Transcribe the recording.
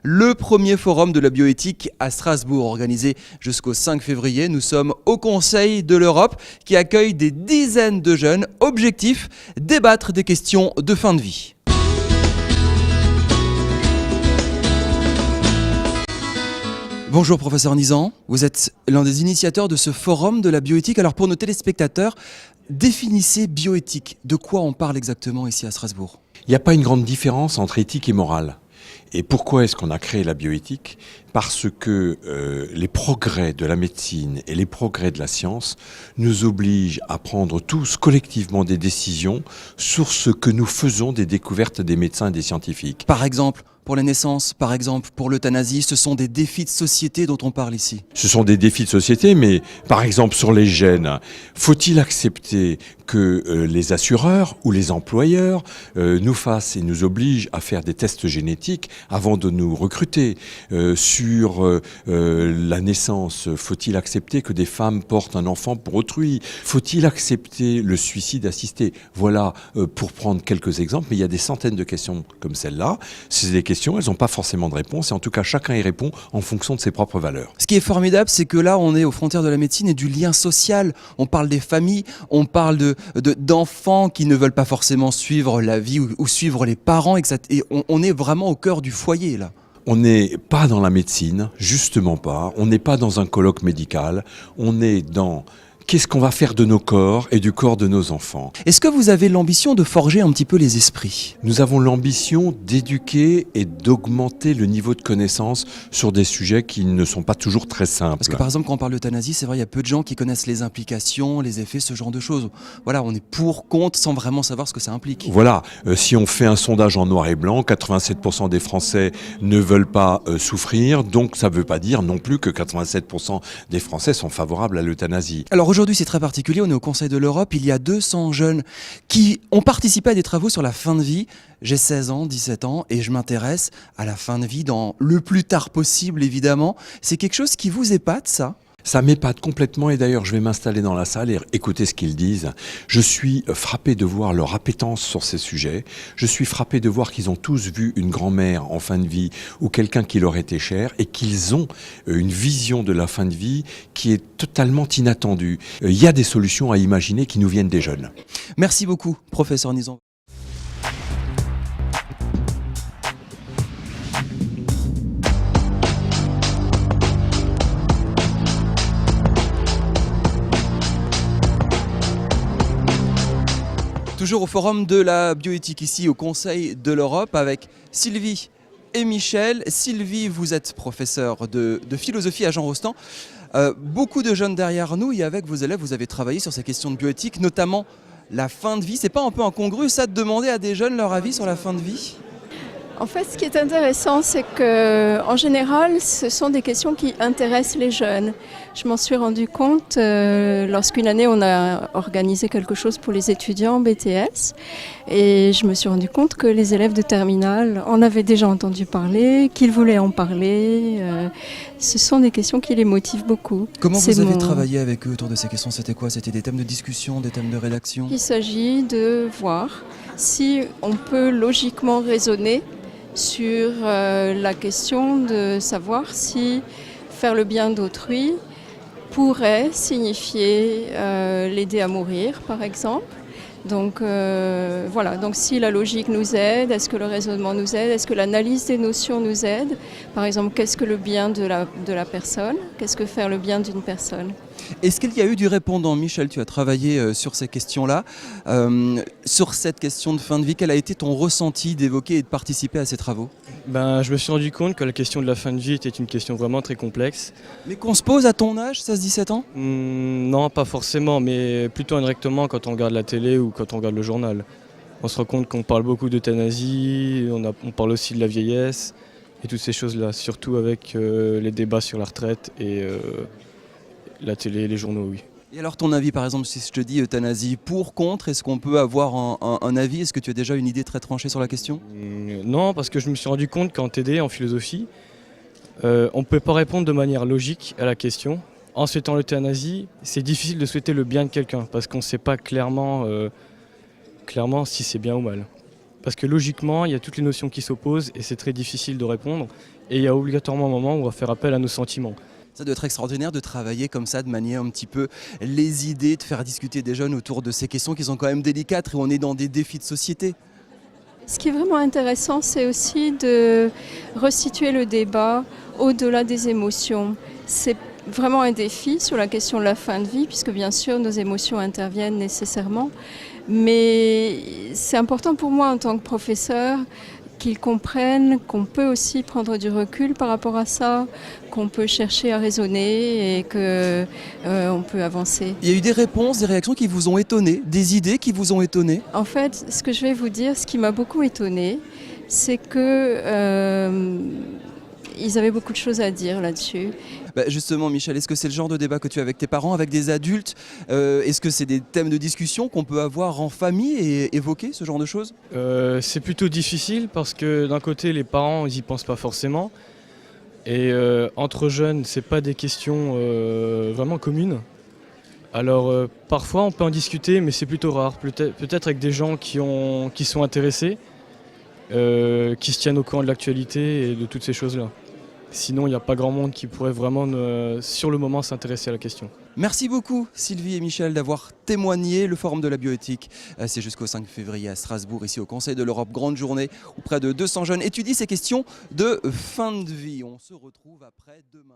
Le premier forum de la bioéthique à Strasbourg, organisé jusqu'au 5 février. Nous sommes au Conseil de l'Europe qui accueille des dizaines de jeunes. Objectif, débattre des questions de fin de vie. Bonjour professeur Nizan, vous êtes l'un des initiateurs de ce forum de la bioéthique. Alors pour nos téléspectateurs, définissez bioéthique. De quoi on parle exactement ici à Strasbourg ? Il n'y a pas une grande différence entre éthique et morale. Et pourquoi est-ce qu'on a créé la bioéthique ? Parce que les progrès de la médecine et les progrès de la science nous obligent à prendre tous collectivement des décisions sur ce que nous faisons des découvertes des médecins et des scientifiques. Par exemple, pour les naissances, par exemple, pour l'euthanasie, ce sont des défis de société dont on parle ici. Ce sont des défis de société, mais par exemple sur les gènes, faut-il accepter que les assureurs ou les employeurs nous fassent et nous obligent à faire des tests génétiques avant de nous recruter ? Sur la naissance, faut-il accepter que des femmes portent un enfant pour autrui ? Faut-il accepter le suicide assisté ? Voilà, pour prendre quelques exemples, mais il y a des centaines de questions comme celle-là. C'est des questions, elles n'ont pas forcément de réponse, et en tout cas chacun y répond en fonction de ses propres valeurs. Ce qui est formidable, c'est que là, on est aux frontières de la médecine et du lien social. On parle des familles, on parle d'enfants qui ne veulent pas forcément suivre la vie ou suivre les parents, et on est vraiment au cœur du foyer là. On n'est pas dans la médecine, justement pas. On n'est pas dans un colloque médical. On est dans qu'est-ce qu'on va faire de nos corps et du corps de nos enfants. Est-ce que vous avez l'ambition de forger un petit peu les esprits ? Nous avons l'ambition d'éduquer et d'augmenter le niveau de connaissance sur des sujets qui ne sont pas toujours très simples. Parce que par exemple, quand on parle d'euthanasie, c'est vrai, il y a peu de gens qui connaissent les implications, les effets, ce genre de choses. Voilà, on est pour, contre, sans vraiment savoir ce que ça implique. Voilà, si on fait un sondage en noir et blanc, 87% des Français ne veulent pas souffrir, donc ça ne veut pas dire non plus que 87% des Français sont favorables à l'euthanasie. Alors aujourd'hui, c'est très particulier, on est au Conseil de l'Europe, il y a 200 jeunes qui ont participé à des travaux sur la fin de vie. J'ai 16 ans, 17 ans et je m'intéresse à la fin de vie dans le plus tard possible, évidemment. C'est quelque chose qui vous épate, ça ? Ça m'épate complètement et d'ailleurs je vais m'installer dans la salle et écouter ce qu'ils disent. Je suis frappé de voir leur appétence sur ces sujets. Je suis frappé de voir qu'ils ont tous vu une grand-mère en fin de vie ou quelqu'un qui leur était cher et qu'ils ont une vision de la fin de vie qui est totalement inattendue. Il y a des solutions à imaginer qui nous viennent des jeunes. Merci beaucoup, professeur Nizan. Toujours au forum de la bioéthique ici au Conseil de l'Europe avec Sylvie et Michel. Sylvie, vous êtes professeure de philosophie à Jean Rostand. Beaucoup de jeunes derrière nous et avec vos élèves, vous avez travaillé sur ces questions de bioéthique, notamment la fin de vie. C'est pas un peu incongru ça de demander à des jeunes leur avis sur la fin de vie ? En fait, ce qui est intéressant, c'est qu'en général, ce sont des questions qui intéressent les jeunes. Je m'en suis rendu compte lorsqu'une année, on a organisé quelque chose pour les étudiants en BTS. Et je me suis rendu compte que les élèves de terminale en avaient déjà entendu parler, qu'ils voulaient en parler. Ce sont des questions qui les motivent beaucoup. Comment vous avez travaillé avec eux autour de ces questions ? C'était quoi ? C'était des thèmes de discussion, des thèmes de rédaction ? Il s'agit de voir si on peut logiquement raisonner sur la question de savoir si faire le bien d'autrui pourrait signifier l'aider à mourir, par exemple. Donc voilà, donc si la logique nous aide, est-ce que le raisonnement nous aide, est-ce que l'analyse des notions nous aide ? Par exemple, qu'est-ce que le bien de la personne ? Qu'est-ce que faire le bien d'une personne ? Est-ce qu'il y a eu du répondant ? Michel, tu as travaillé sur ces questions-là. Sur cette question de fin de vie, quel a été ton ressenti d'évoquer et de participer à ces travaux ? Je me suis rendu compte que la question de la fin de vie était une question vraiment très complexe. Mais qu'on se pose à ton âge, 16-17 ans ? Non, pas forcément, mais plutôt indirectement quand on regarde la télé ou quand on regarde le journal. On se rend compte qu'on parle beaucoup d'euthanasie, on parle aussi de la vieillesse et toutes ces choses-là, surtout avec les débats sur la retraite et la télé et les journaux, oui. Et alors ton avis, par exemple, si je te dis euthanasie, pour, contre, est-ce qu'on peut avoir un avis ? Est-ce que tu as déjà une idée très tranchée sur la question ? Non, parce que je me suis rendu compte qu'en TD, en philosophie, on ne peut pas répondre de manière logique à la question. En souhaitant l'euthanasie, c'est difficile de souhaiter le bien de quelqu'un, parce qu'on ne sait pas clairement si c'est bien ou mal. Parce que logiquement, il y a toutes les notions qui s'opposent et c'est très difficile de répondre. Et il y a obligatoirement un moment où on va faire appel à nos sentiments. Ça doit être extraordinaire de travailler comme ça, de manier un petit peu les idées, de faire discuter des jeunes autour de ces questions qui sont quand même délicates et où on est dans des défis de société. Ce qui est vraiment intéressant, c'est aussi de resituer le débat au-delà des émotions. C'est vraiment un défi sur la question de la fin de vie, puisque bien sûr nos émotions interviennent nécessairement. Mais c'est important pour moi en tant que professeur qu'ils comprennent qu'on peut aussi prendre du recul par rapport à ça, qu'on peut chercher à raisonner et qu'on peut avancer. Il y a eu des réponses, des réactions qui vous ont étonné, des idées qui vous ont étonné. En fait, ce que je vais vous dire, ce qui m'a beaucoup étonnée, c'est que ils avaient beaucoup de choses à dire là-dessus. Justement, Michel, est-ce que c'est le genre de débat que tu as avec tes parents, avec des adultes? Est-ce que c'est des thèmes de discussion qu'on peut avoir en famille et évoquer ce genre de choses? C'est plutôt difficile parce que d'un côté, les parents, ils n'y pensent pas forcément. Et entre jeunes, c'est pas des questions vraiment communes. Alors parfois, on peut en discuter, mais c'est plutôt rare. Peut-être avec des gens qui sont intéressés, qui se tiennent au courant de l'actualité et de toutes ces choses-là. Sinon, il n'y a pas grand monde qui pourrait vraiment, sur le moment, s'intéresser à la question. Merci beaucoup Sylvie et Michel d'avoir témoigné. Le Forum de la bioéthique, c'est jusqu'au 5 février à Strasbourg, ici au Conseil de l'Europe. Grande journée où près de 200 jeunes étudient ces questions de fin de vie. On se retrouve après demain.